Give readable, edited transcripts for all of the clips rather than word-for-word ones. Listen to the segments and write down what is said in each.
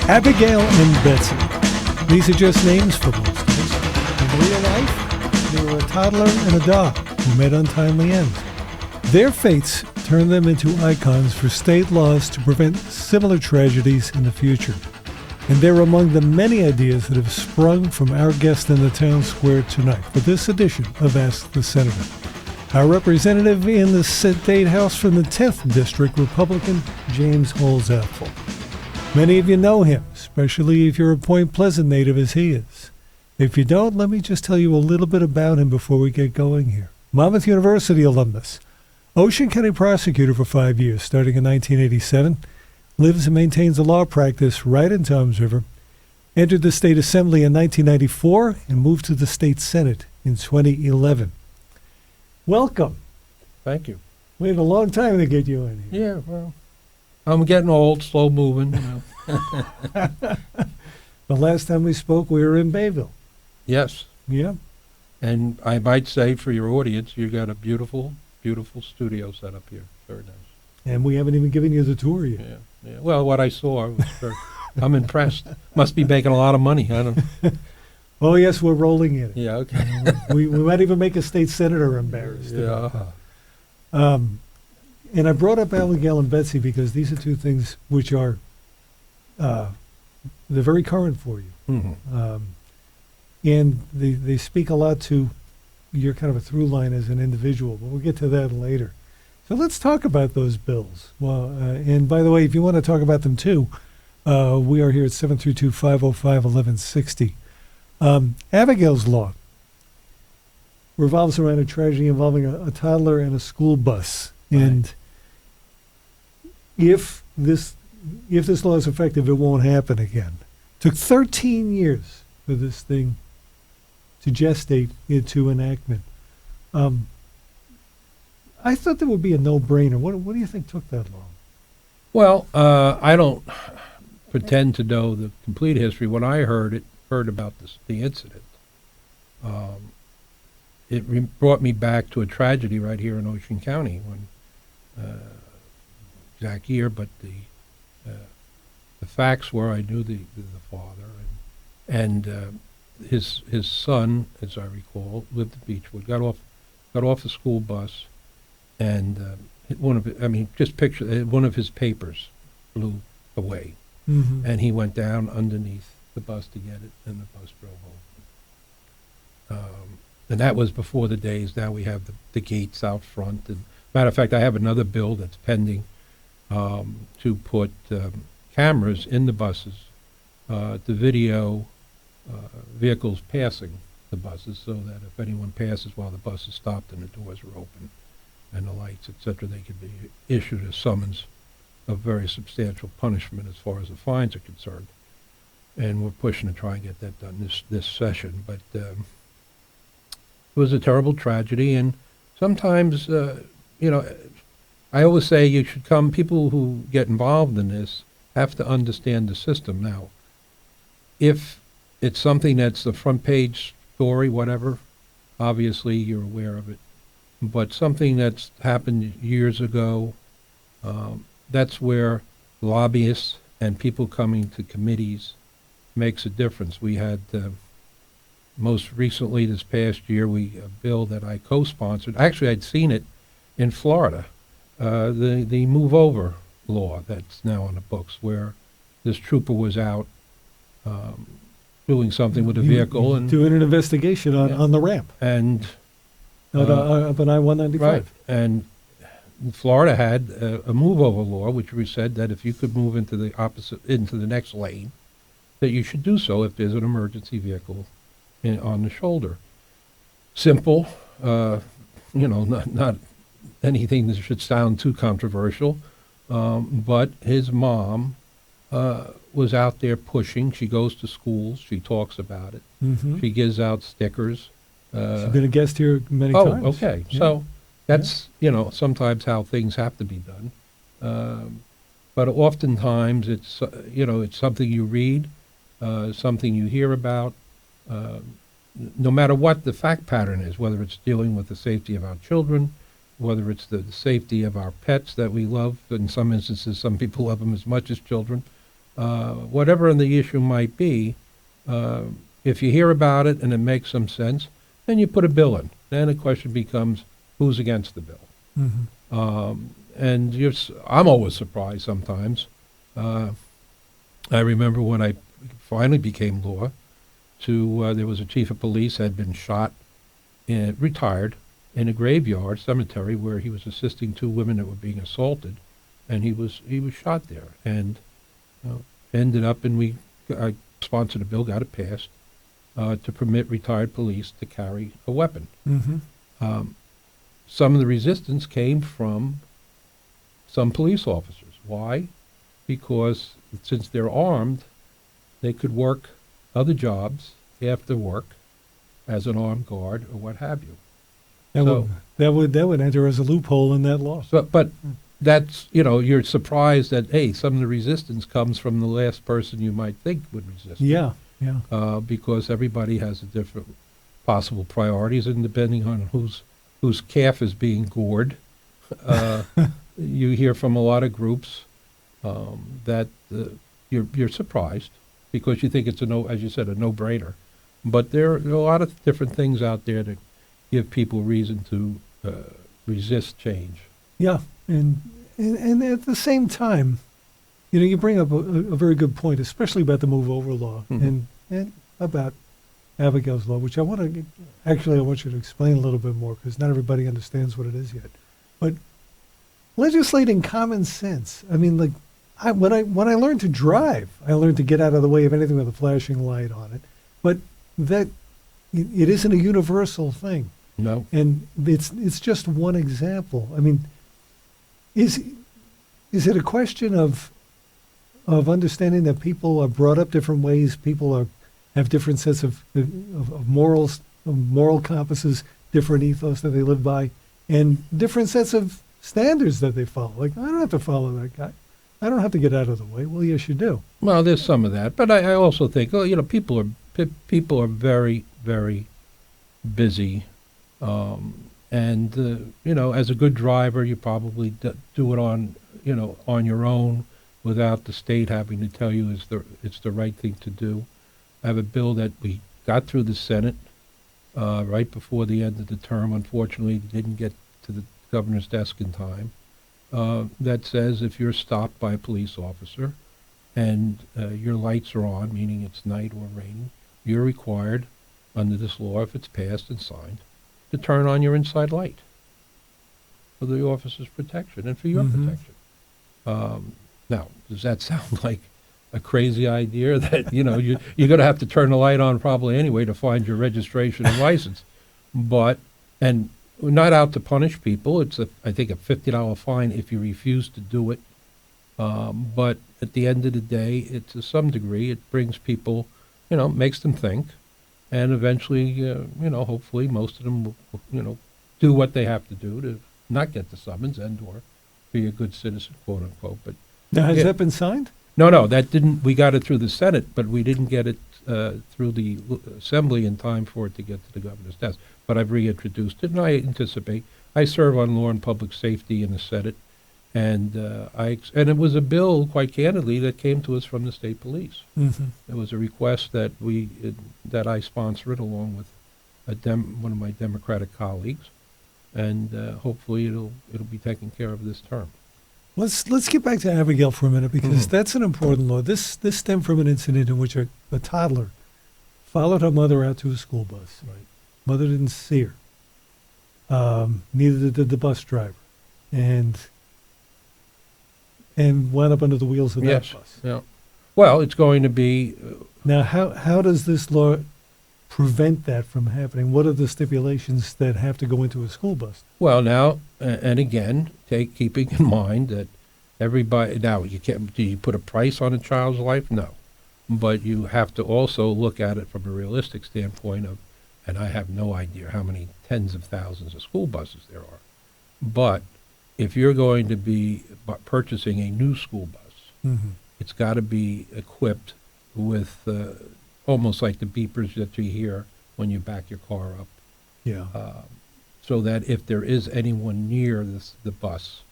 Abigail and Betsy. These are just names for most of us. In real life, they were a toddler and a dog who met untimely ends. Their fates turned them into icons for state laws to prevent similar tragedies in the future. And they're among the many ideas that have sprung from our guest in the town square tonight for this edition of Ask the Senator. Our representative in the State House from the 10th District, Republican James Holzapfel. Many of you know him, especially if you're a Point Pleasant native as he is. If you don't, let me just tell you a little bit about him before we get going here. Monmouth University alumnus, Ocean County prosecutor for 5 years, starting in 1987, lives and maintains a law practice right in Toms River, entered the state assembly in 1994, and moved to the state senate in 2011. Welcome. Thank you. We had a long time to get you in here. Yeah, well, I'm getting old, slow moving, The last time we spoke, we were in Bayville. Yes. Yeah. And I might say for your audience, you got a beautiful, beautiful studio set up here. Very nice. And we haven't even given you the tour yet. Yeah. Well, what I saw, I'm impressed. Must be making a lot of money. I don't. Oh, yes, we're rolling in it. Yeah. Okay. we might even make a state senator embarrassed. Yeah. And I brought up Abigail and Betsy because these are two things which are, they're very current for you. Mm-hmm. And they speak a lot to your kind of a through line as an individual, but we'll get to that later. So let's talk about those bills. Well, and by the way, if you want to talk about them too, we are here at 732-505-1160. Abigail's law revolves around a tragedy involving a toddler and a school bus. And if this law is effective, it won't happen again. It took 13 years for this thing to gestate into enactment. I thought that would be a no-brainer. What do you think took that long? Well, I don't pretend to know the complete history. When I heard about the incident, it brought me back to a tragedy right here in Ocean County when exact year, but the facts were I knew the father and his son, as I recall, lived at Beechwood. Got off the school bus, and one of his papers flew away, and he went down underneath the bus to get it, and the bus drove over. And that was before the days. Now we have the gates out front. And matter of fact, I have another bill that's pending to put cameras in the buses to video vehicles passing the buses, so that if anyone passes while the bus is stopped and the doors are open and the lights, etc., they could be issued a summons of very substantial punishment as far as the fines are concerned. And we're pushing to try and get that done this session. But it was a terrible tragedy, and sometimes, I always say people who get involved in this have to understand the system. Now, if it's something that's the front page story, whatever, obviously you're aware of it. But something that's happened years ago, that's where lobbyists and people coming to committees makes a difference. We had most recently this past year, a bill that I co-sponsored. Actually, I'd seen it in Florida, the move over law that's now on the books, where this trooper was out doing something with a vehicle and doing an investigation on the ramp and up on I-195. Right, and Florida had a move over law, which said that if you could move into the next lane, that you should do so if there's an emergency vehicle on the shoulder. Simple, not anything that should sound too controversial, but his mom was out there pushing. She goes to schools. She talks about it. Mm-hmm. She gives out stickers. She's been a guest here many times. Oh, okay. Yeah. So that's, sometimes how things have to be done. But oftentimes it's something you read, something you hear about, no matter what the fact pattern is, whether it's dealing with the safety of our children, whether it's the safety of our pets that we love. In some instances, some people love them as much as children. whatever the issue might be, if you hear about it and it makes some sense, then you put a bill in. Then the question becomes, who's against the bill? Mm-hmm. And I'm always surprised sometimes. I remember when I finally became law, there was a chief of police had been shot, retired, in a graveyard cemetery where he was assisting two women that were being assaulted, and he was shot there, and ended up, and I sponsored a bill, got it passed, to permit retired police to carry a weapon. Mm-hmm. Some of the resistance came from some police officers. Why? Because since they're armed, they could work other jobs after work as an armed guard or what have you. That would enter as a loophole in that law. But that's, you're surprised that, hey, some of the resistance comes from the last person you might think would resist. Yeah. Because everybody has a different possible priorities, and depending on whose calf is being gored, you hear from a lot of groups that you're surprised because you think it's as you said, a no-brainer. But there are a lot of different things out there that give people reason to resist change. Yeah, and at the same time, you bring up a very good point, especially about the move over law and about Abigail's law, which I want you to explain a little bit more because not everybody understands what it is yet. But legislating common sense. I mean, like when I learned to drive, I learned to get out of the way of anything with a flashing light on it. But that it isn't a universal thing. No. And it's just one example. I mean, is it a question of understanding that people are brought up different ways, people have different sets of morals, moral compasses, different ethos that they live by, and different sets of standards that they follow. Like, I don't have to follow that guy. I don't have to get out of the way. Well, yes, you do. Well, there's some of that, but I also think, people are very, very busy, and as a good driver, you probably do it on your own without the state having to tell you it's the right thing to do. I have a bill that we got through the Senate right before the end of the term. Unfortunately, it didn't get to the governor's desk in time. That says if you're stopped by a police officer and your lights are on, meaning it's night or raining, you're required under this law, if it's passed and signed, to turn on your inside light for the officer's protection and for your protection. Now, does that sound like a crazy idea that, you're going to have to turn the light on probably anyway to find your registration and license? And we're not out to punish people. It's, I think, a $50 fine if you refuse to do it. But at the end of the day, to some degree, it brings people, makes them think. And eventually, hopefully most of them will, do what they have to do to not get the summons and or be a good citizen, quote unquote. But now, has that been signed? No, that didn't. We got it through the Senate, but we didn't get it through the Assembly in time for it to get to the governor's desk. But I've reintroduced it, and I anticipate. I serve on law and public safety in the Senate, and and it was a bill, quite candidly, that came to us from the state police. Mm-hmm. It was a request that that I sponsor it along with one of my Democratic colleagues, and hopefully it'll be taken care of this term. Let's get back to Abigail for a minute because that's an important law. This stemmed from an incident in which a toddler followed her mother out to a school bus. Right. Mother didn't see her. Neither did the bus driver, and wound up under the wheels of that bus. Yeah. Well, it's going to be. Now, how does this law prevent that from happening? What are the stipulations that have to go into a school bus? Well, now, and again, keeping in mind that everybody, now, do you put a price on a child's life? No. But you have to also look at it from a realistic standpoint of, and I have no idea how many tens of thousands of school buses there are. But if you're going to be purchasing a new school bus, it's got to be equipped with almost like the beepers that you hear when you back your car up. Yeah. So that if there is anyone near the bus,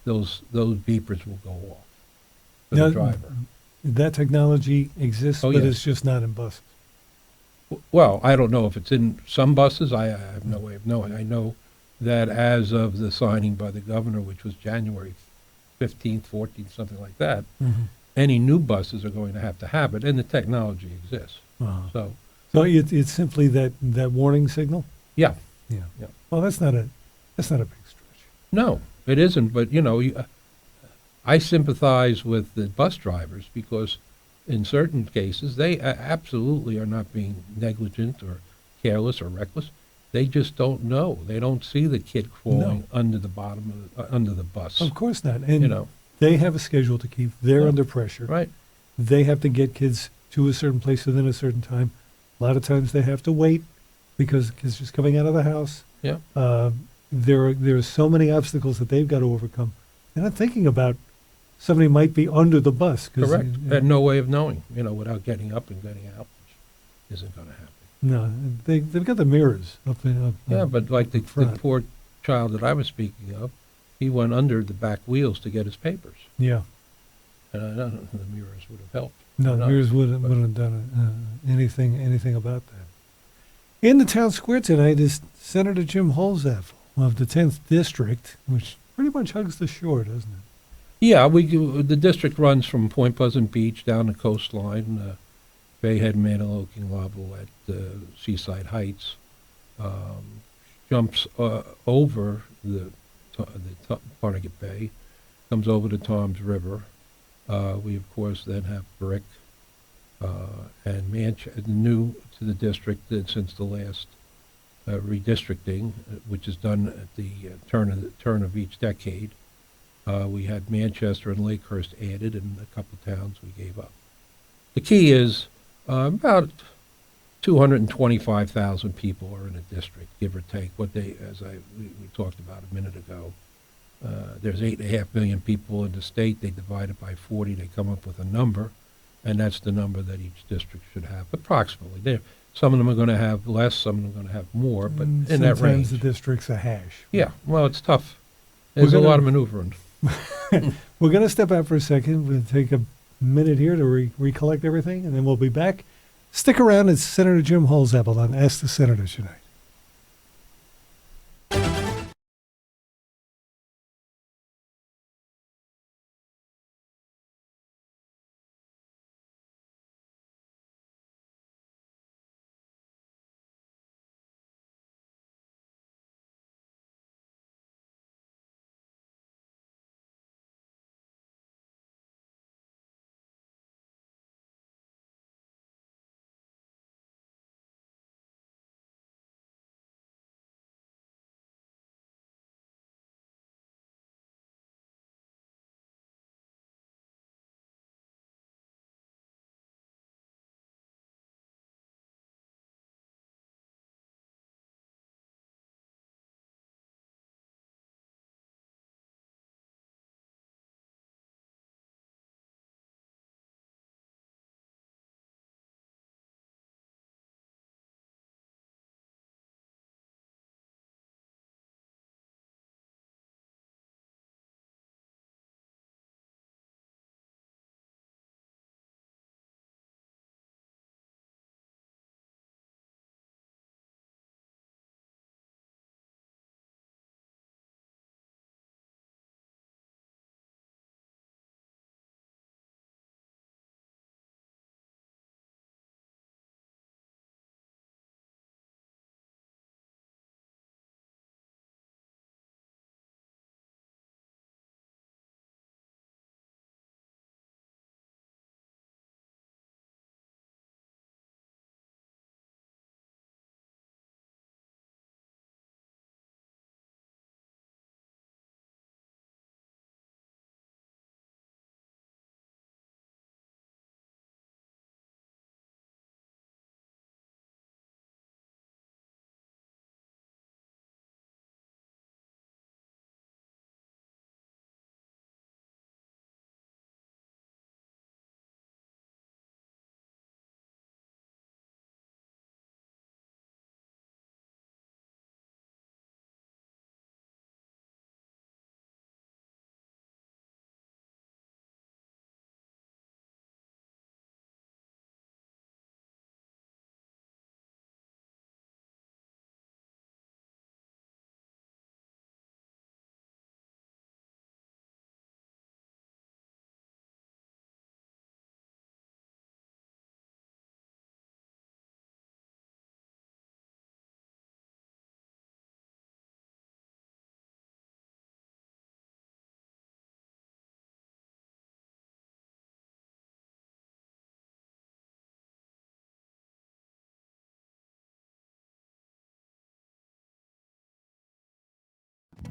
those beepers will go off for the driver. that technology exists, Oh, but yes. it's just not in buses. Well, I don't know if it's in some buses. I have no way of knowing. I know that as of the signing by the governor, which was January 15th, 14th, something like that, Mm-hmm. any new buses are going to have it, and the technology exists. Uh-huh. So, So it's simply that warning signal. yeah, Yeah. yeah. Well, that's not a big stretch. No, it isn't. But I sympathize with the bus drivers because in certain cases they absolutely are not being negligent or careless or reckless. They just don't know. They don't see the kid crawling No, under the bottom of under the bus. of course not. You And know, they have a schedule to keep. They're Yeah. under pressure. right? They have to get kids to a certain place within a certain time. A lot of times they have to wait because kids just coming out of the house. Yeah, There are so many obstacles that they've got to overcome. They're not thinking about somebody might be under the bus. correct. And no way of knowing, without getting up and getting out, which isn't going to happen. No, they've got the mirrors up in up. Yeah, but like the front. poor child that I was speaking of, he went under the back wheels to get his papers. Yeah. And I don't know if the mirrors would have helped. No, the mirrors wouldn't have done anything about that. In the town square tonight is Senator Jim Holzapfel of the 10th District, which pretty much hugs the shore, doesn't it? Yeah, the district runs from Point Pleasant Beach down the coastline, Bayhead, Maniloking level at Seaside Heights, jumps over the Barnegat Bay, comes over to Tom's River. We, of course, then have Brick and new to the district since the last redistricting, which is done at the turn of each decade. We had Manchester and Lakehurst added, and a couple of towns we gave up. The key is about 225,000 people are in a district, give or take. We talked about a minute ago. There's 8.5 million people in the state. They divide it by 40. They come up with a number, and that's the number that each district should have, approximately. Some of them are going to have less, some of them are going to have more, but in that range. Sometimes the district's a hash. Yeah, well, it's tough. There's a lot of maneuvering. We're going to step out for a second. We'll take a minute here to recollect everything, and then we'll be back. Stick around. It's Senator Jim Holzapfel on Ask the Senator tonight.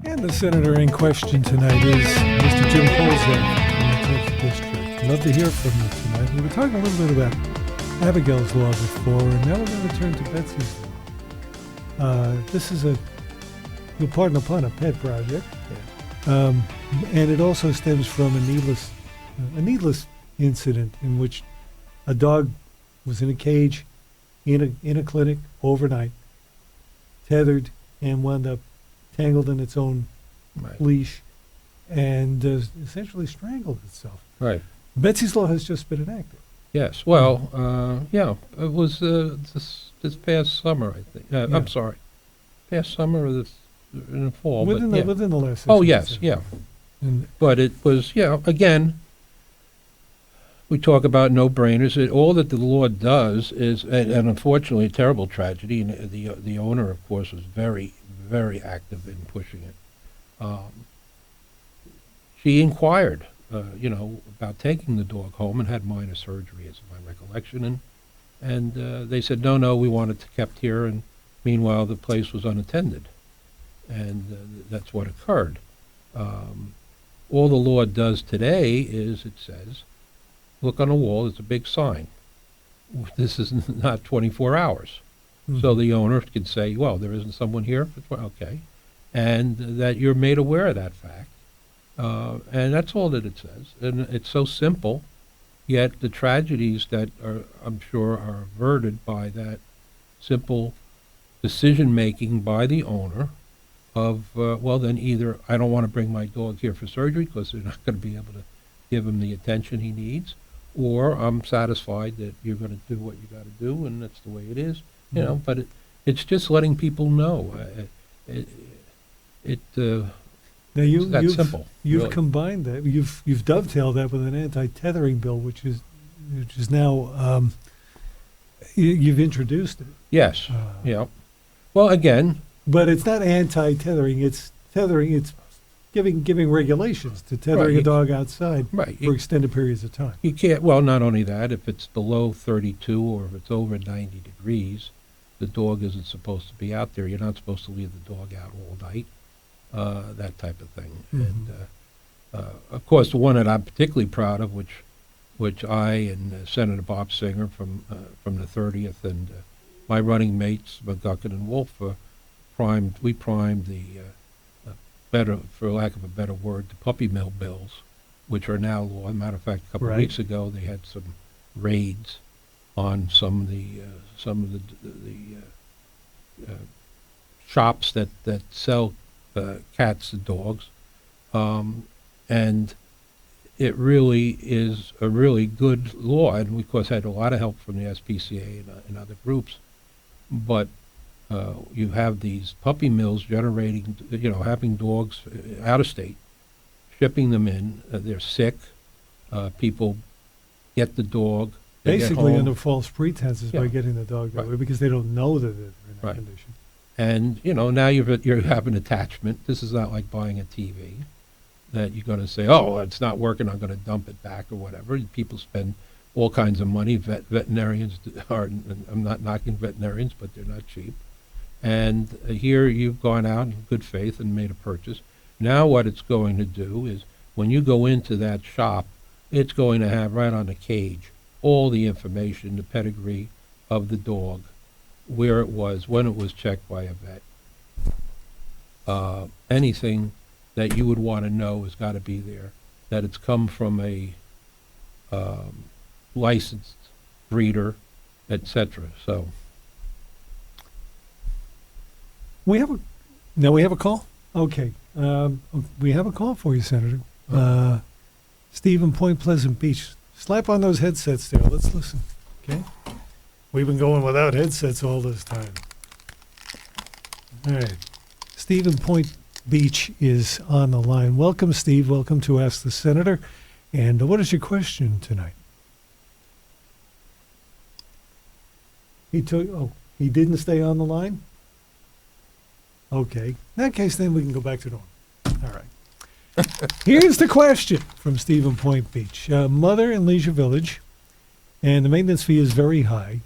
And the senator in question tonight is Mr. Jim Holzapfel from the 10th District. I'd love to hear from you tonight. We were talking a little bit about Abigail's Law before, and now we're going to turn to Betsy's Law. This is you'll pardon the pun, a pet project. And it also stems from a needless incident in which a dog was in a cage in a clinic overnight, tethered, and wound up tangled in its own leash and essentially strangled itself. Right. Betsy's Law has just been enacted. Yes. Well, yeah, it was this past summer, I think. Yeah. I'm sorry. Past summer or this in the fall. Within but the last 6 Oh, months, yes, yeah. And But it was, again, we talk about no-brainers. All that the law does is, and unfortunately, a terrible tragedy, and the owner, of course, was very, very active in pushing it. She inquired, about taking the dog home and had minor surgery, as my recollection, and they said, no, we want it kept here, and meanwhile, the place was unattended, and that's what occurred. All the law does today is it says, look on the wall, there's a big sign. This is not 24 hours. Mhm. So the owner can say, well, there isn't someone here? Okay. And that you're made aware of that fact. And that's all that it says. And it's so simple, yet the tragedies that I'm sure are averted by that simple decision-making by the owner of, then either I don't want to bring my dog here for surgery because they're not going to be able to give him the attention he needs, or I'm satisfied that you're going to do what you got to do, and that's the way it is. But it's just letting people know. now It's that you've simple. You've really. combined that. You've dovetailed that with an anti-tethering bill, which is now you've introduced it. Yes. Yeah. Well, again, But it's not anti-tethering. It's tethering. It's giving regulations to tethering Right. a dog outside right. for extended periods of time. You can't, well, not only that, if it's below 32 or if it's over 90 degrees, the dog isn't supposed to be out there. You're not supposed to leave the dog out all night, that type of thing. Mhm. And, of course, the one that I'm particularly proud of, which I and Senator Bob Singer from the 30th and my running mates, McGuckin and Wolf, we primed the better, for lack of a better word, the puppy mill bills, which are now law. As a matter of fact, a couple of Right. weeks ago, they had some raids on some of the shops that sell cats and dogs, and it really is a really good law. And we, of course, had a lot of help from the SPCA and other groups, but you have these puppy mills generating, having dogs out of state, shipping them in. They're sick. People get the dog. They get Basically home, under false pretenses by Yeah. getting the dog that Right. way because they don't know that they're in that Right. condition. and now you have an attachment. This is not like buying a TV that you're going to say, oh, it's not working, I'm going to dump it back or whatever. People spend all kinds of money. Veterinarians are, I'm not knocking veterinarians, but they're not cheap. And here you've gone out in good faith and made a purchase. Now what it's going to do is when you go into that shop, it's going to have right on the cage all the information, the pedigree of the dog, where it was, when it was checked by a vet. Anything that you would want to know has got to be there, that it's come from a licensed breeder, etc. So We have a call? Okay. We have a call for you, Senator. Steve in Point Pleasant Beach. Slap on those headsets there. Let's listen. Okay? We've been going without headsets all this time. All right. Steve in Point Beach is on the line. Welcome, Steve. Welcome to Ask the Senator. And what is your question tonight? He didn't stay on the line? Okay. In that case, then we can go back to normal. All right. Here's the question from Stephen Point Beach. Mother in Leisure Village, and the maintenance fee is very high.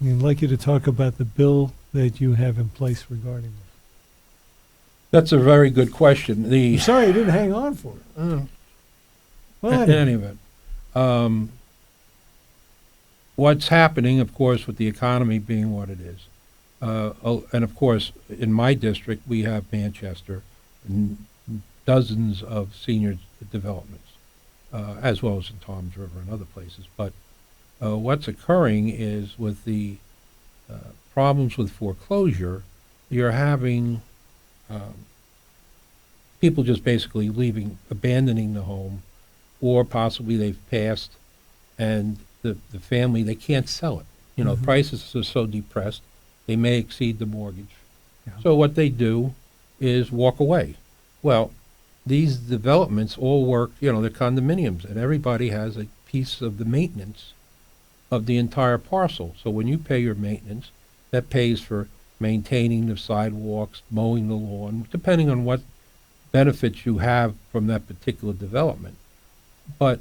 I'd like you to talk about the bill that you have in place regarding this. That's a very good question. I'm sorry you didn't hang on for it. Well, In anyway. any event, what's happening, of course, with the economy being what it is, and of course, in my district, we have Manchester and dozens of senior developments, as well as in Toms River and other places. But what's occurring is with the problems with foreclosure, you're having people just basically abandoning the home, or possibly they've passed and the family, they can't sell it. Mhm. Prices are so depressed, they may exceed the mortgage. Yeah. So what they do is walk away. Well, these developments all work, they're condominiums, and everybody has a piece of the maintenance of the entire parcel. So when you pay your maintenance, that pays for maintaining the sidewalks, mowing the lawn, depending on what benefits you have from that particular development. But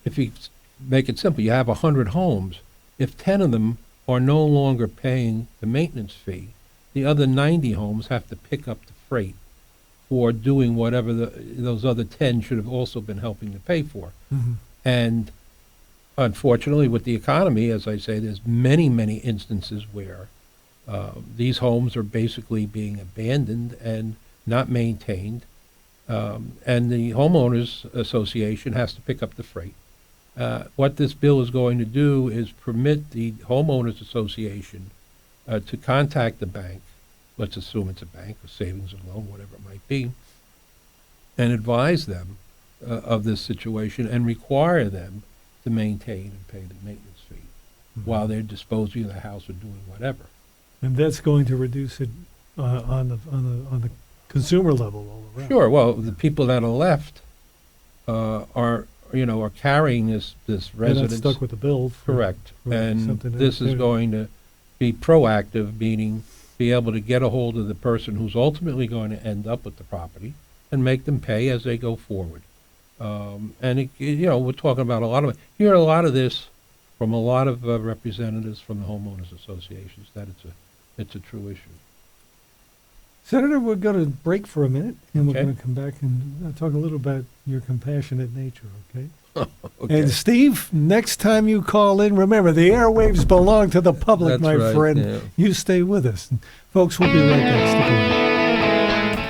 if you make it simple, you have 100 homes. If 10 of them are no longer paying the maintenance fee, the other 90 homes have to pick up the freight for doing whatever those other 10 should have also been helping to pay for. Mhm. And unfortunately, with the economy, as I say, there's many, many instances where these homes are basically being abandoned and not maintained, and the homeowners association has to pick up the freight. What this bill is going to do is permit the homeowners association to contact the bank, let's assume it's a bank, a savings and loan, whatever it might be, and advise them of this situation and require them to maintain and pay the maintenance fee while they're disposing of the house or doing whatever. And that's going to reduce it on the consumer level all around. Sure. Well, the people that are left are carrying this They're not residence. stuck with the bill. Correct. for And something this is to- going to be proactive, meaning be able to get a hold of the person who's ultimately going to end up with the property and make them pay as they go forward. And we're talking about hear a lot of this from a lot of representatives from the homeowners associations, that it's a true issue. Senator, we're going to break for a minute, and we're Okay. going to come back and talk a little about your compassionate nature, okay? Okay. And Steve, next time you call in, remember, the airwaves belong to the public, That's my right, friend. yeah. You stay with us. Folks, we'll be right back. Stick around.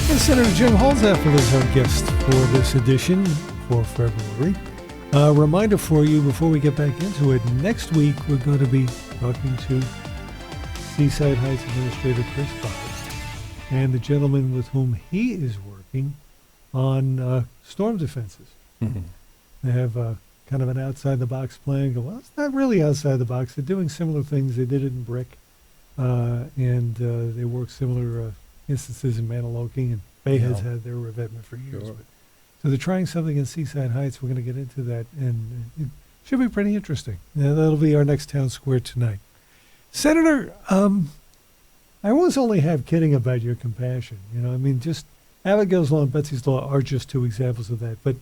And Senator Jim Holzapfel is our guest for this edition for February. A reminder for you before we get back into it, next week we're going to be talking to Seaside Heights Administrator Chris Fox and the gentleman with whom he is working on storm defenses. Mm-hmm. They have kind of an outside-the-box plan. Go, well, it's not really outside the box. They're doing similar things. They did it in brick, and they work similar instances in Maniloki, and Bay has had their revetment for years. Sure. But, so they're trying something in Seaside Heights. We're going to get into that, and it should be pretty interesting. That'll be our next town square tonight. Senator, I always only have kidding about your compassion. You know, I mean, just Abigail's Law and Betsy's Law are just two examples of that. But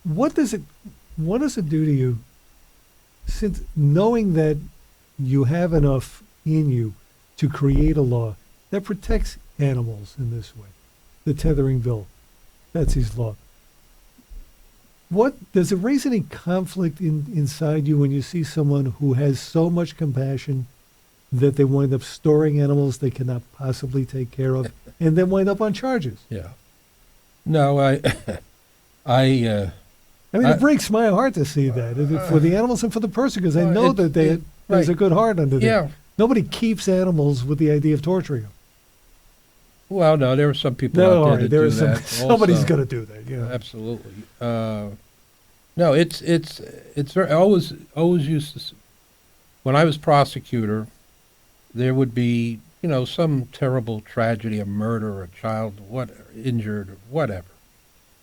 what does it do to you, since knowing that you have enough in you to create a law that protects animals in this way, the tethering bill, Betsy's Law? What does it raise any conflict inside you when you see someone who has so much compassion that they wind up storing animals they cannot possibly take care of, and then wind up on charges? Yeah. No, it breaks my heart to see that for the animals and for the person, because I know that there's a good heart under there. Nobody keeps animals with the idea of torturing them. Well, no, there are some people out there that do that. Somebody's going to do that. Yeah, absolutely. No, it's very, I always used to. When I was prosecutor, there would be some terrible tragedy, a murder, or a child injured, or whatever.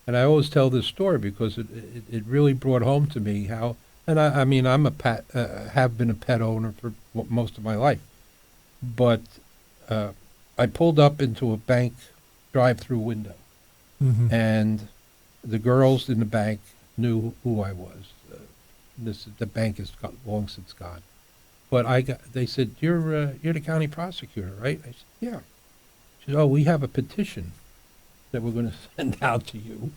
And I always tell this story because it really brought home to me how. And I mean, I'm a pet, have been a pet owner for most of my life, but I pulled up into a bank drive-through window, and the girls in the bank knew who I was. The bank is long since gone, but they said, "You're the county prosecutor, right?" I said, "Yeah." She said, "Oh, we have a petition that we're going to send out to you."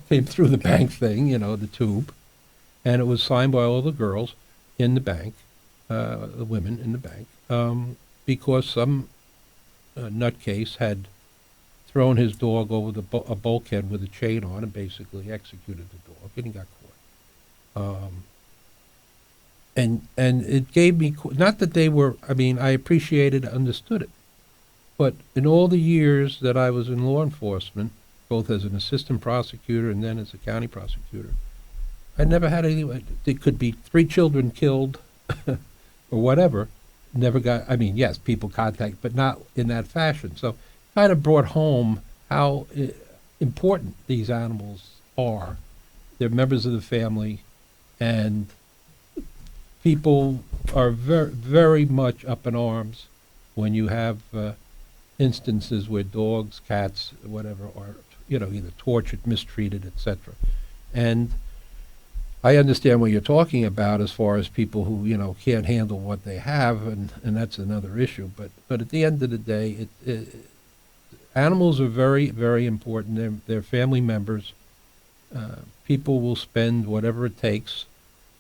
Came through the bank thing, the tube, and it was signed by all the girls in the bank, the women in the bank, because some nutcase had thrown his dog over a bulkhead with a chain on and basically executed the dog, and he got caught. And it gave me, not that they were, I appreciated, understood it, but in all the years that I was in law enforcement, both as an assistant prosecutor and then as a county prosecutor, I never had any. It could be 3 children killed or whatever. Never got, yes, people contact, but not in that fashion. So kind of brought home how important these animals are. They're members of the family, and people are very, very much up in arms when you have instances where dogs, cats, whatever, are either tortured, mistreated, etc. And I understand what you're talking about as far as people who can't handle what they have, and that's another issue. But at the end of the day, animals are very, very important. They're family members. People will spend whatever it takes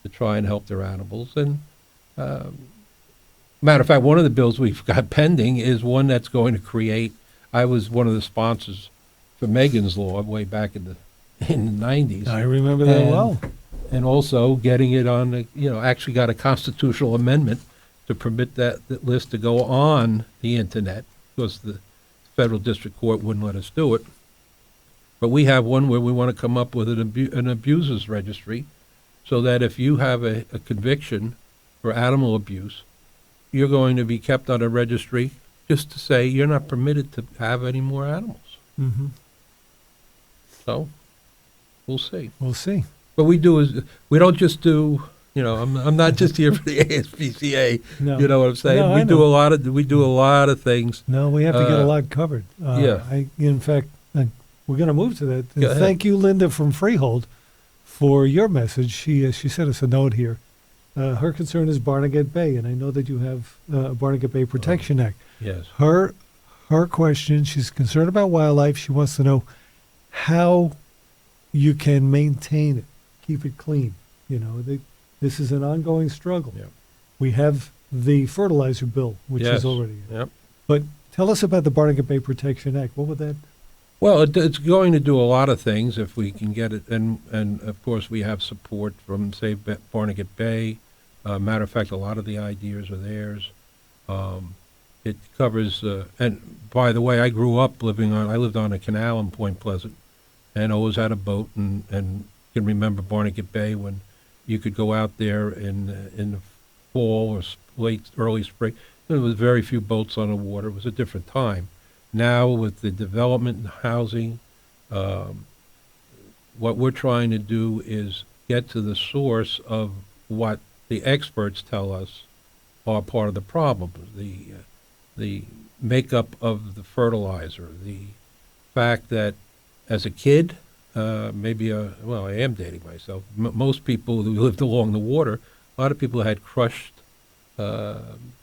to try and help their animals. And matter of fact, one of the bills we've got pending is one that's going to create. I was one of the sponsors for Megan's Law way back in the 90s. I remember that well. And also getting it on, actually got a constitutional amendment to permit that list to go on the internet, because the federal district court wouldn't let us do it. But we have one where we want to come up with an abusers registry, so that if you have a conviction for animal abuse, you're going to be kept on a registry just to say you're not permitted to have any more animals. Mm-hmm. So, we'll see. We'll see. What we do is, we don't just do, I'm not just here for the ASPCA. No. You know what I'm saying? No, we do a lot of things. No, we have to get a lot covered. Yeah. In fact, we're going to move to that. And thank you, Linda from Freehold, for your message. She sent us a note here. Her concern is Barnegat Bay, and I know that you have Barnegat Bay Protection Act. Yes. Her question, she's concerned about wildlife. She wants to know how you can maintain it, keep it clean. This is an ongoing struggle. Yep. We have the fertilizer bill, which is already in. Yep. But Tell us about the Barnegat Bay Protection Act. What would that? Well, it's going to do a lot of things if we can get it, and of course we have support from Save Barnegat Bay. Matter of fact, a lot of the ideas are theirs. It covers, and by the way, I lived on a canal in Point Pleasant, and always had a boat, and can remember Barnegat Bay when you could go out there in the fall or early spring. There was very few boats on the water. It was a different time. Now with the development and housing, what we're trying to do is get to the source of what the experts tell us are part of the problem. The makeup of the fertilizer, the fact that as a kid, I am dating myself. Most people who lived along the water, a lot of people had crushed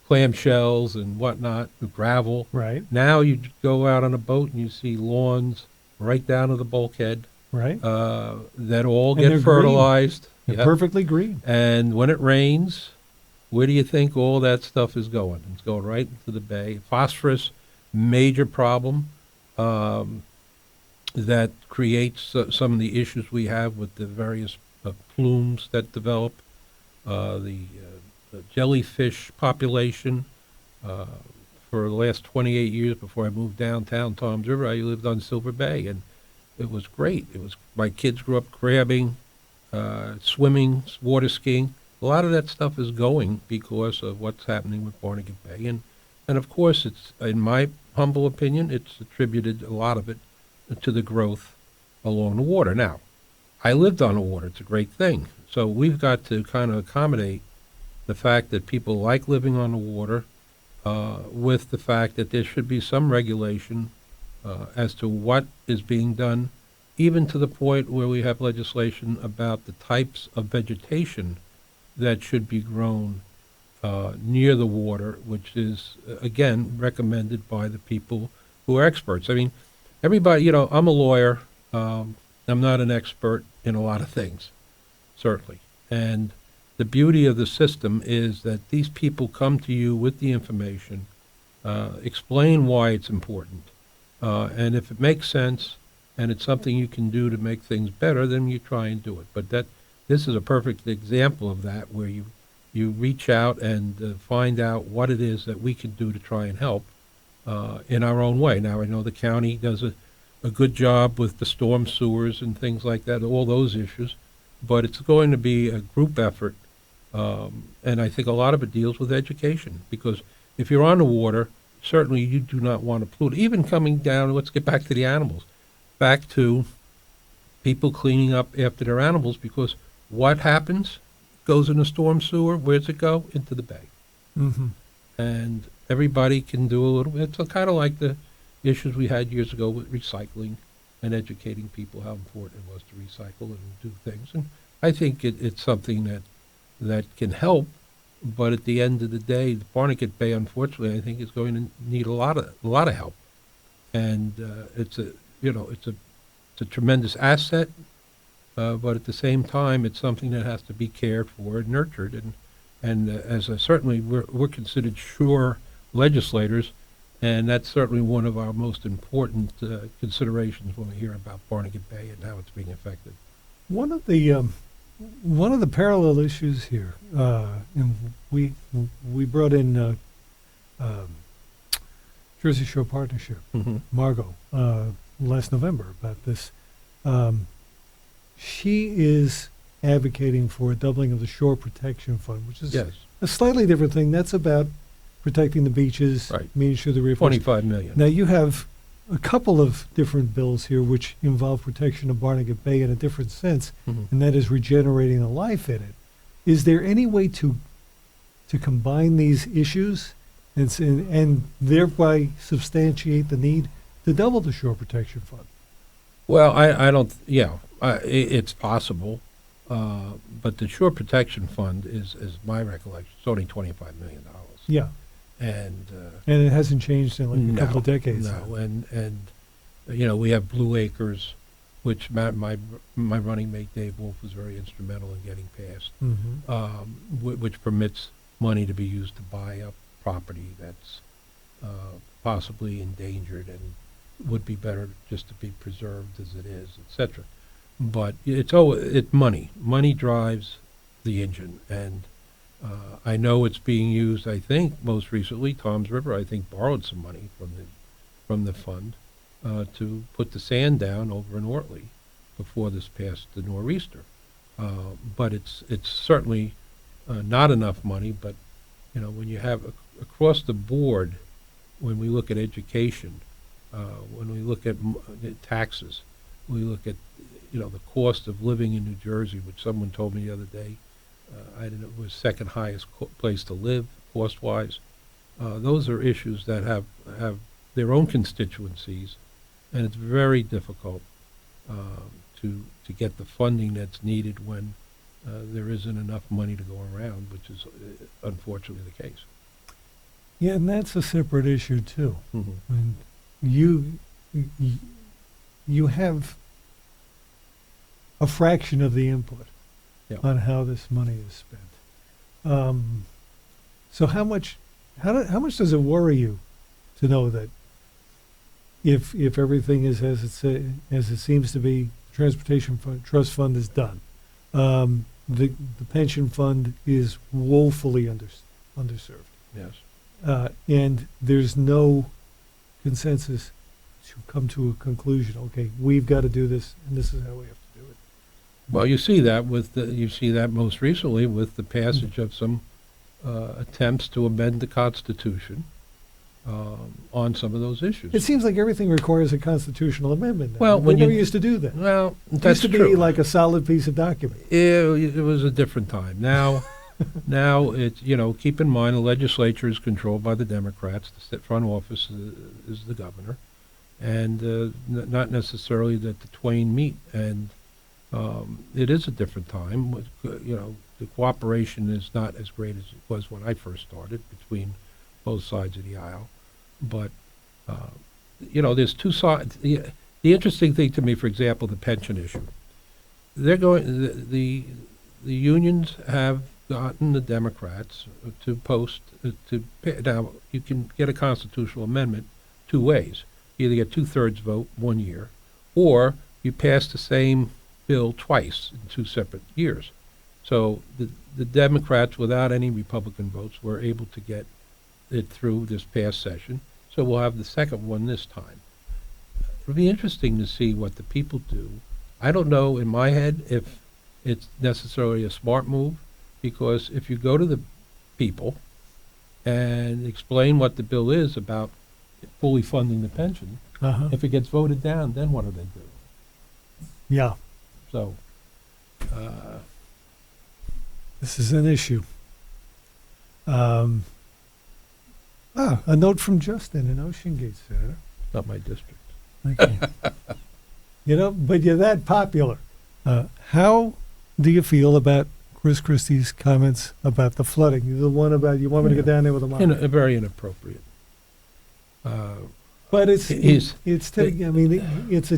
clamshells and whatnot, gravel. Right. Now you go out on a boat and you see lawns right down to the bulkhead. Right. That all And they're get fertilized. They're Yep. perfectly green. And when it rains, where do you think all that stuff is going? It's going right into the bay. Phosphorus, major problem that creates some of the issues we have with the various plumes that develop. The jellyfish population. For the last 28 years before I moved downtown Toms River, I lived on Silver Bay, and it was great. My kids grew up crabbing, swimming, water skiing. A lot of that stuff is going because of what's happening with Barnegat Bay. And of course, it's, in my humble opinion, it's attributed, a lot of it, to the growth along the water. Now, I lived on the water. It's a great thing. So we've got to kind of accommodate the fact that people like living on the water with the fact that there should be some regulation as to what is being done, even to the point where we have legislation about the types of vegetation that should be grown near the water, which is, again, recommended by the people who are experts. I mean, everybody, I'm a lawyer. I'm not an expert in a lot of things, certainly. And the beauty of the system is that these people come to you with the information, explain why it's important, and if it makes sense and it's something you can do to make things better, then you try and do it. But this is a perfect example of that, where you reach out and find out what it is that we can do to try and help in our own way. Now, I know the county does a good job with the storm sewers and things like that, all those issues, but it's going to be a group effort, and I think a lot of it deals with education, because if you're on the water, certainly you do not want to pollute. Even coming down, let's get back to the animals, back to people cleaning up after their animals, because what happens goes in the storm sewer. Where does it go? Into the bay. Mm-hmm. And everybody can do a little bit. It's kind of like the issues we had years ago with recycling and educating people how important it was to recycle and do things. And I think it's something that can help, but at the end of the day, the Barnegat Bay, unfortunately, I think is going to need a lot of help. And it's a tremendous asset, but at the same time, it's something that has to be cared for and nurtured. And as certainly we're considered shore legislators, and that's certainly one of our most important considerations when we hear about Barnegat Bay and how it's being affected. One of the parallel issues here, and we brought in Jersey Shore Partnership, Mm-hmm. Margot, last November about this. She is advocating for a doubling of the Shore Protection Fund, which is Yes, a slightly different thing. That's about protecting the beaches, Right. making sure the reef. 25 million. Now you have a couple of different bills here which involve protection of Barnegat Bay in a different sense, Mhm. and that is regenerating the life in it. Is there any way to combine these issues and thereby substantiate the need to double the Shore Protection Fund? Well, I don't, it's possible, but the Shore Protection Fund is my recollection, it's only $25 million. Yeah, And and it hasn't changed in like a couple of decades. No, and we have Blue Acres, which my running mate Dave Wolf was very instrumental in getting passed, Mm-hmm. which permits money to be used to buy up property that's possibly endangered and would be better just to be preserved as it is, etc. But it's money. Money drives the engine, and I know it's being used. I think most recently, Tom's River, I think, borrowed some money from the fund to put the sand down over in Ortley before this past the nor'easter. But it's certainly not enough money. But when you have across the board, when we look at education, when we look at taxes, we look at the cost of living in New Jersey, which someone told me the other day. I didn't know it was second highest place to live cost-wise. Those are issues that have their own constituencies, and it's very difficult to get the funding that's needed when there isn't enough money to go around, which is unfortunately the case. Yeah, and that's a separate issue too. Mm-hmm. And you have a fraction of the input on how this money is spent. So how much does it worry you to know that if everything is as it seems to be, transportation trust fund is done, the pension fund is woefully underserved. Yes. And there's no consensus to come to a conclusion. Okay, we've got to do this, and this is how we have to do it. Well, you see that most recently with the passage of some attempts to amend the Constitution on some of those issues. It seems like everything requires a constitutional amendment now. Well, we never used to do that. Well, It that's used to true. be like a solid piece of document. It was a different time. Now, it's keep in mind the legislature is controlled by the Democrats. The front office is the governor, and not necessarily that the twain meet. And it is a different time. The cooperation is not as great as it was when I first started between both sides of the aisle. But there's two sides. The interesting thing to me, for example, the pension issue. They're going. The unions have gotten the Democrats to post to pay. Now you can get a constitutional amendment two ways. You either get 2/3 vote 1 year, or you pass the same bill twice in 2 separate years. So the Democrats, without any Republican votes, were able to get it through this past session. So we'll have the second one this time. It'll be interesting to see what the people do. I don't know in my head if it's necessarily a smart move, because if you go to the people and explain what the bill is about fully funding the pension, if it gets voted down, then what do they do? Yeah. So this is an issue. A note from Justin in Ocean Gate, Senator. not my district. Okay. But you're that popular. How do you feel about Chris Christie's comments about the flooding? The one about you want me to go down there with a mop? Very inappropriate. But it's a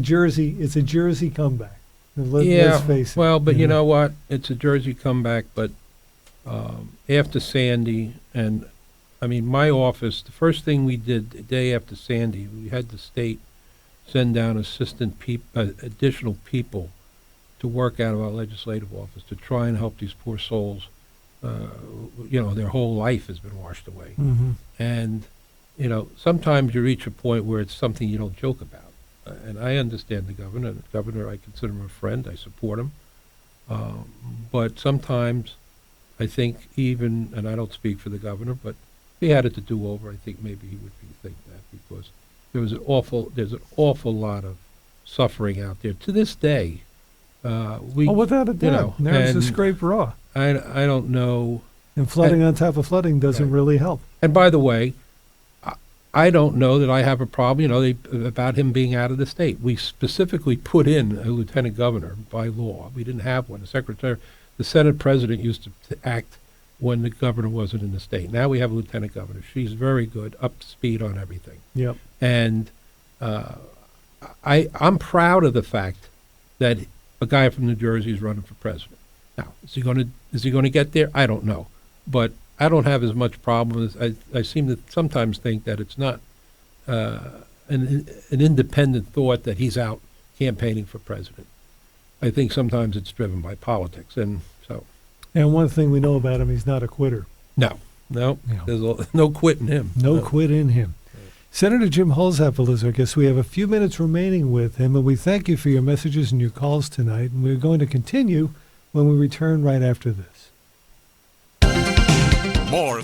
Jersey comeback. Let's face it. Well, but you know what? It's a Jersey comeback, but after Sandy, and my office, the first thing we did the day after Sandy, we had the state send down additional people to work out of our legislative office to try and help these poor souls. Their whole life has been washed away. Mm-hmm. And, sometimes you reach a point where it's something you don't joke about. And I understand the governor. The governor, I consider him a friend. I support him. But sometimes I think and I don't speak for the governor, but if he had it to do over, I think maybe he would think that, because there's an awful lot of suffering out there to this day. Without a doubt. There's a scrape raw. I don't know. And flooding on top of flooding doesn't really help. And by the way, I don't know that I have a problem, about him being out of the state. We specifically put in a lieutenant governor by law. We didn't have one. The Senate president used to act when the governor wasn't in the state. Now we have a lieutenant governor. She's very good, up to speed on everything. Yep. And I'm proud of the fact that a guy from New Jersey is running for president. Now, is he going to get there? I don't know, but I don't have as much problem as I seem to sometimes think that it's not an independent thought that he's out campaigning for president. I think sometimes it's driven by politics, and so. And one thing we know about him, he's not a quitter. No, Yeah. there's no quitting him. No quit in him. Senator Jim Holzapfel is our guest. We have a few minutes remaining with him, and we thank you for your messages and your calls tonight. And we're going to continue when we return right after this. More.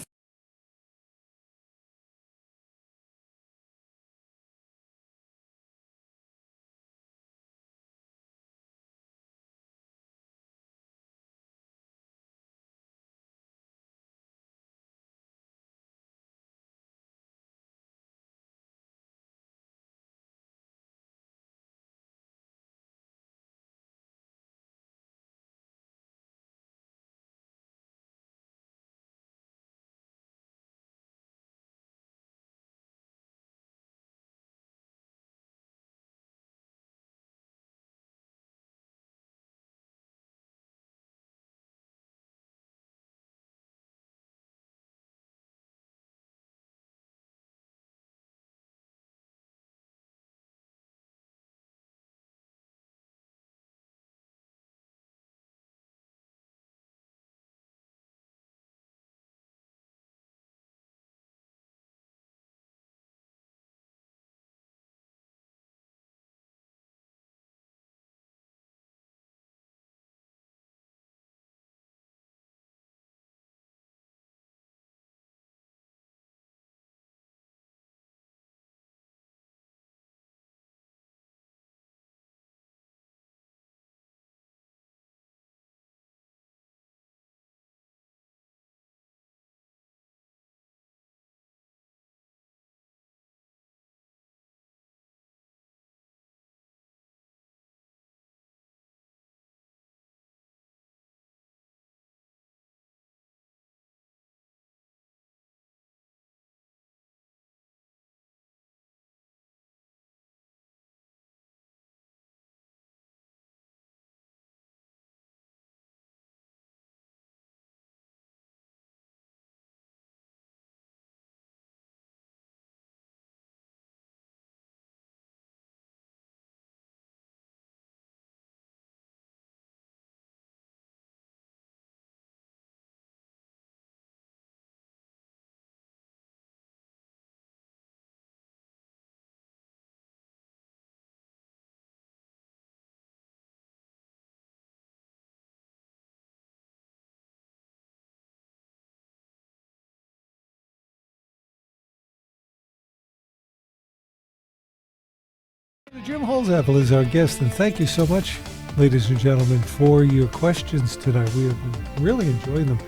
Jim Holzapfel is our guest, and thank you so much, ladies and gentlemen, for your questions tonight. We have been really enjoying them.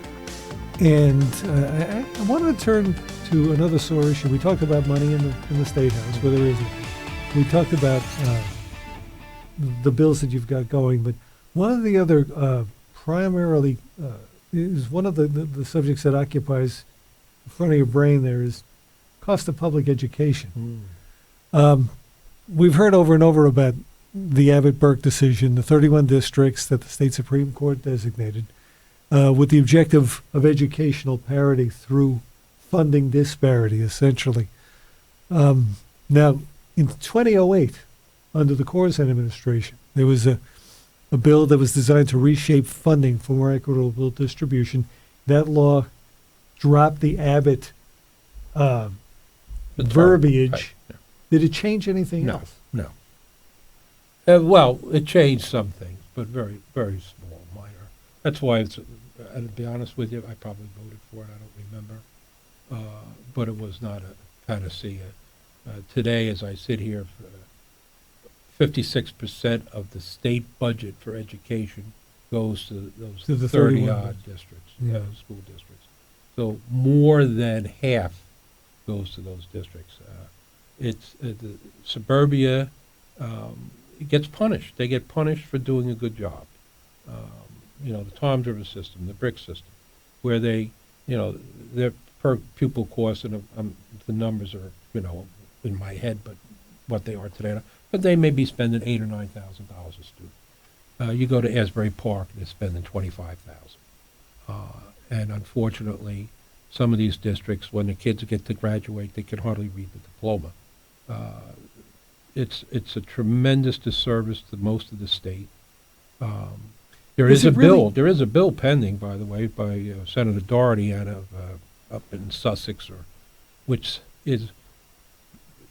And I wanted to turn to another sore issue. We talked about money in the State House, where there isn't. We talked about the bills that you've got going, but one of the other primarily is one of the subjects that occupies the front of your brain there is cost of public education. We've heard over and over about the Abbott-Burke decision, the 31 districts that the state Supreme Court designated, with the objective of educational parity through funding disparity, essentially. Now, in 2008, under the Corzine administration, there was a bill that was designed to reshape funding for more equitable distribution. That law dropped the Abbott verbiage. Right. Yeah. Did it change anything else? No. Well, it changed some things, but very, very small, minor. That's why it's, and to be honest with you, I probably voted for it. I don't remember. But it was not a panacea. Today, as I sit here, 56% of the state budget for education goes to those To the 30-odd districts, Yeah. school districts. So more than half goes to those districts. It's the suburbia gets punished. They get punished for doing a good job. The Toms River system, the BRIC system, where they, their per pupil costs, and the numbers are, in my head, but what they are today. But they may be spending $8,000 or $9,000 a student. You go to Asbury Park, they're spending $25,000. And unfortunately, some of these districts, when the kids get to graduate, they can hardly read the diploma. It's a tremendous disservice to most of the state. There Is is a it really- bill. There is a bill pending, by the way, by Senator Doherty out of up in Sussex, which is,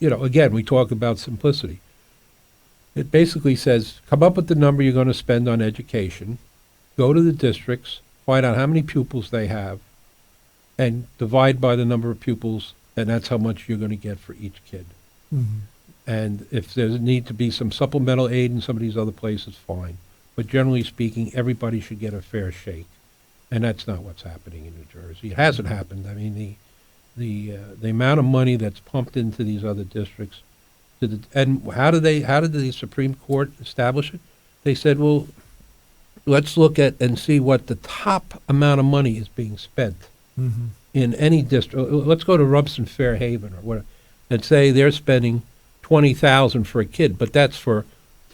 again, we talk about simplicity. It basically says, come up with the number you're going to spend on education, go to the districts, find out how many pupils they have, and divide by the number of pupils, and that's how much you're going to get for each kid. Mhm. And if there's need to be some supplemental aid in some of these other places, fine. But generally speaking, everybody should get a fair shake. And that's not what's happening in New Jersey. It hasn't happened. I mean, the amount of money that's pumped into these other districts, and how did the Supreme Court establish it? They said, well, let's look at and see what the top amount of money is being spent Mhm. in any district. Let's go to Rumson Fairhaven or whatever, and say they're spending $20,000 for a kid, but that's for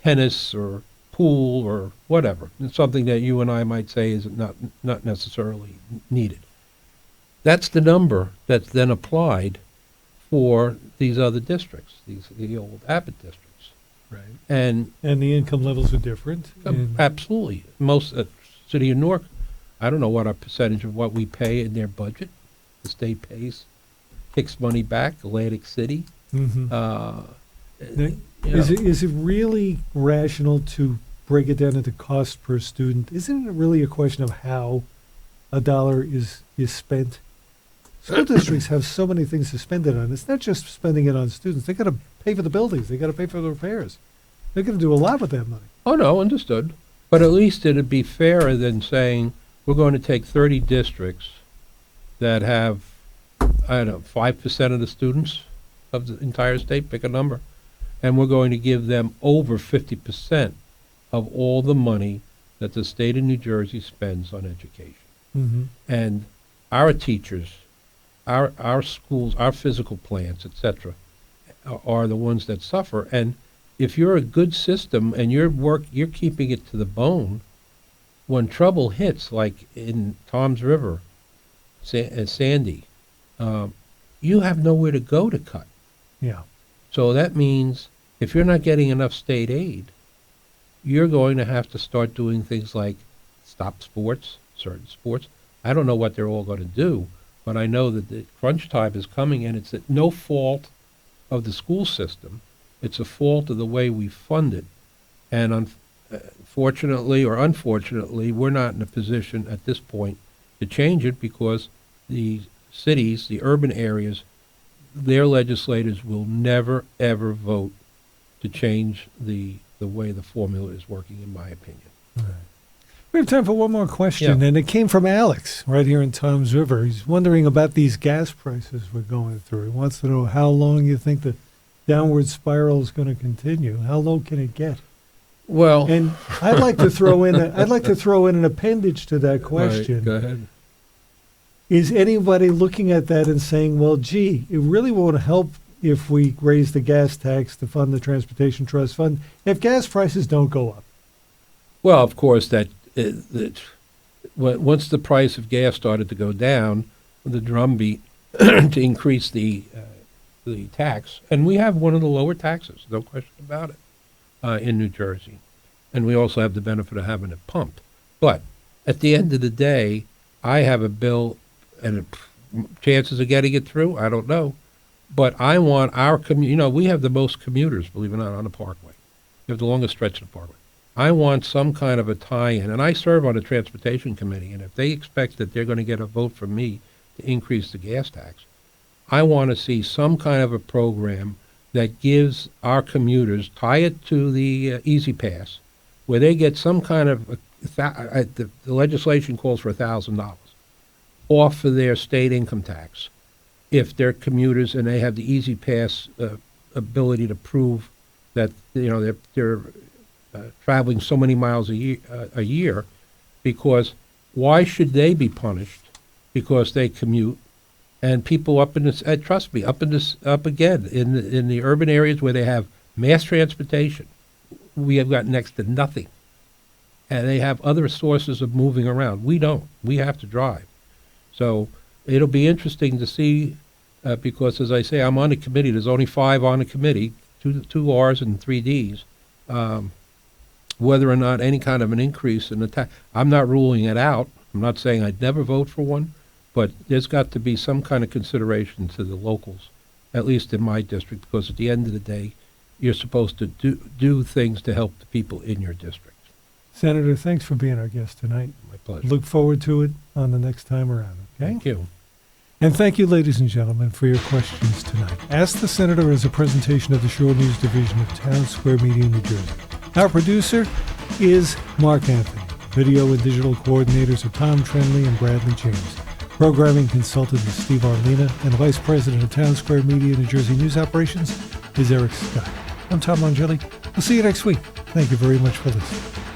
tennis or pool or whatever. It's something that you and I might say is not necessarily needed. That's the number that's then applied for these other districts, the old Abbott districts. Right. And And the income levels are different. and- absolutely, most city of Newark, I don't know what our percentage of what we pay in their budget. The state kicks money back. Atlantic City. Mhm. Uh, Now, Is it really rational to break it down into cost per student? Isn't it really a question of how a dollar is spent? School districts have so many things to spend it on. It's not just spending it on students. They got to pay for the buildings. They got to pay for the repairs. They're going to do a lot with that money. Oh, no, understood. But at least it'd be fairer than saying we're going to take 30 districts that have, I don't know, 5% of the students of the entire state, pick a number, and we're going to give them over 50% of all the money that the state of New Jersey spends on education. Mm-hmm. And our teachers, our schools, our physical plants, et cetera, are the ones that suffer. And if you're a good system and you're keeping it to the bone, when trouble hits, like in Tom's River, Sandy, you have nowhere to go to cut. Yeah. So that means if you're not getting enough state aid, you're going to have to start doing things like stop sports, certain sports. I don't know what they're all going to do, but I know that the crunch time is coming, and it's at no fault of the school system. It's a fault of the way we fund it. And fortunately or unfortunately, we're not in a position at this point to change it because the cities, the urban areas, their legislators will never, ever vote to change the way the formula is working, in my opinion. Right. We have time for one more question, and it came from Alex right here in Tom's River. He's wondering about these gas prices we're going through. He wants to know how long you think the downward spiral is going to continue. How low can it get? Well, And I'd like to throw in an appendage to that question. Right, go ahead. Is anybody looking at that and saying, well, gee, it really won't help if we raise the gas tax to fund the Transportation Trust Fund if gas prices don't go up? Well, of course, once the price of gas started to go down, the drumbeat to increase the tax, and we have one of the lower taxes, no question about it, in New Jersey, and we also have the benefit of having it pumped. But at the end of the day, I have a bill, and chances of getting it through, I don't know. But I want our we have the most commuters, believe it or not, on the Parkway. We have the longest stretch of the Parkway. I want some kind of a tie-in, and I serve on the Transportation Committee, and if they expect that they're going to get a vote from me to increase the gas tax, I want to see some kind of a program that gives our commuters, tie it to the Easy Pass, where they get some kind of, the legislation calls for $1,000 off of their state income tax if they're commuters and they have the Easy Pass ability to prove that they're traveling so many miles a year, because why should they be punished because they commute? And people up in this, trust me, up again in the urban areas where they have mass transportation, we have got next to nothing, and they have other sources of moving around. We don't. We have to drive. So it'll be interesting to see because, as I say, I'm on the committee. There's only 5 on the committee, two Rs and 3 Ds. Whether or not any kind of an increase in the tax, I'm not ruling it out. I'm not saying I'd never vote for one, but there's got to be some kind of consideration to the locals, at least in my district, because at the end of the day, you're supposed to do things to help the people in your district. Senator, thanks for being our guest tonight. My pleasure. Look forward to it on the next time around, okay? Thank you. And thank you, ladies and gentlemen, for your questions tonight. Ask the Senator is a presentation of the Shore News Division of Town Square Media, New Jersey. Our producer is Mark Anthony. Video and digital coordinators are Tom Trenley and Bradley James. Programming consultant is Steve Arlina, and Vice President of Town Square Media, New Jersey News Operations is Eric Scott. I'm Tom Angeli. We'll see you next week. Thank you very much for listening.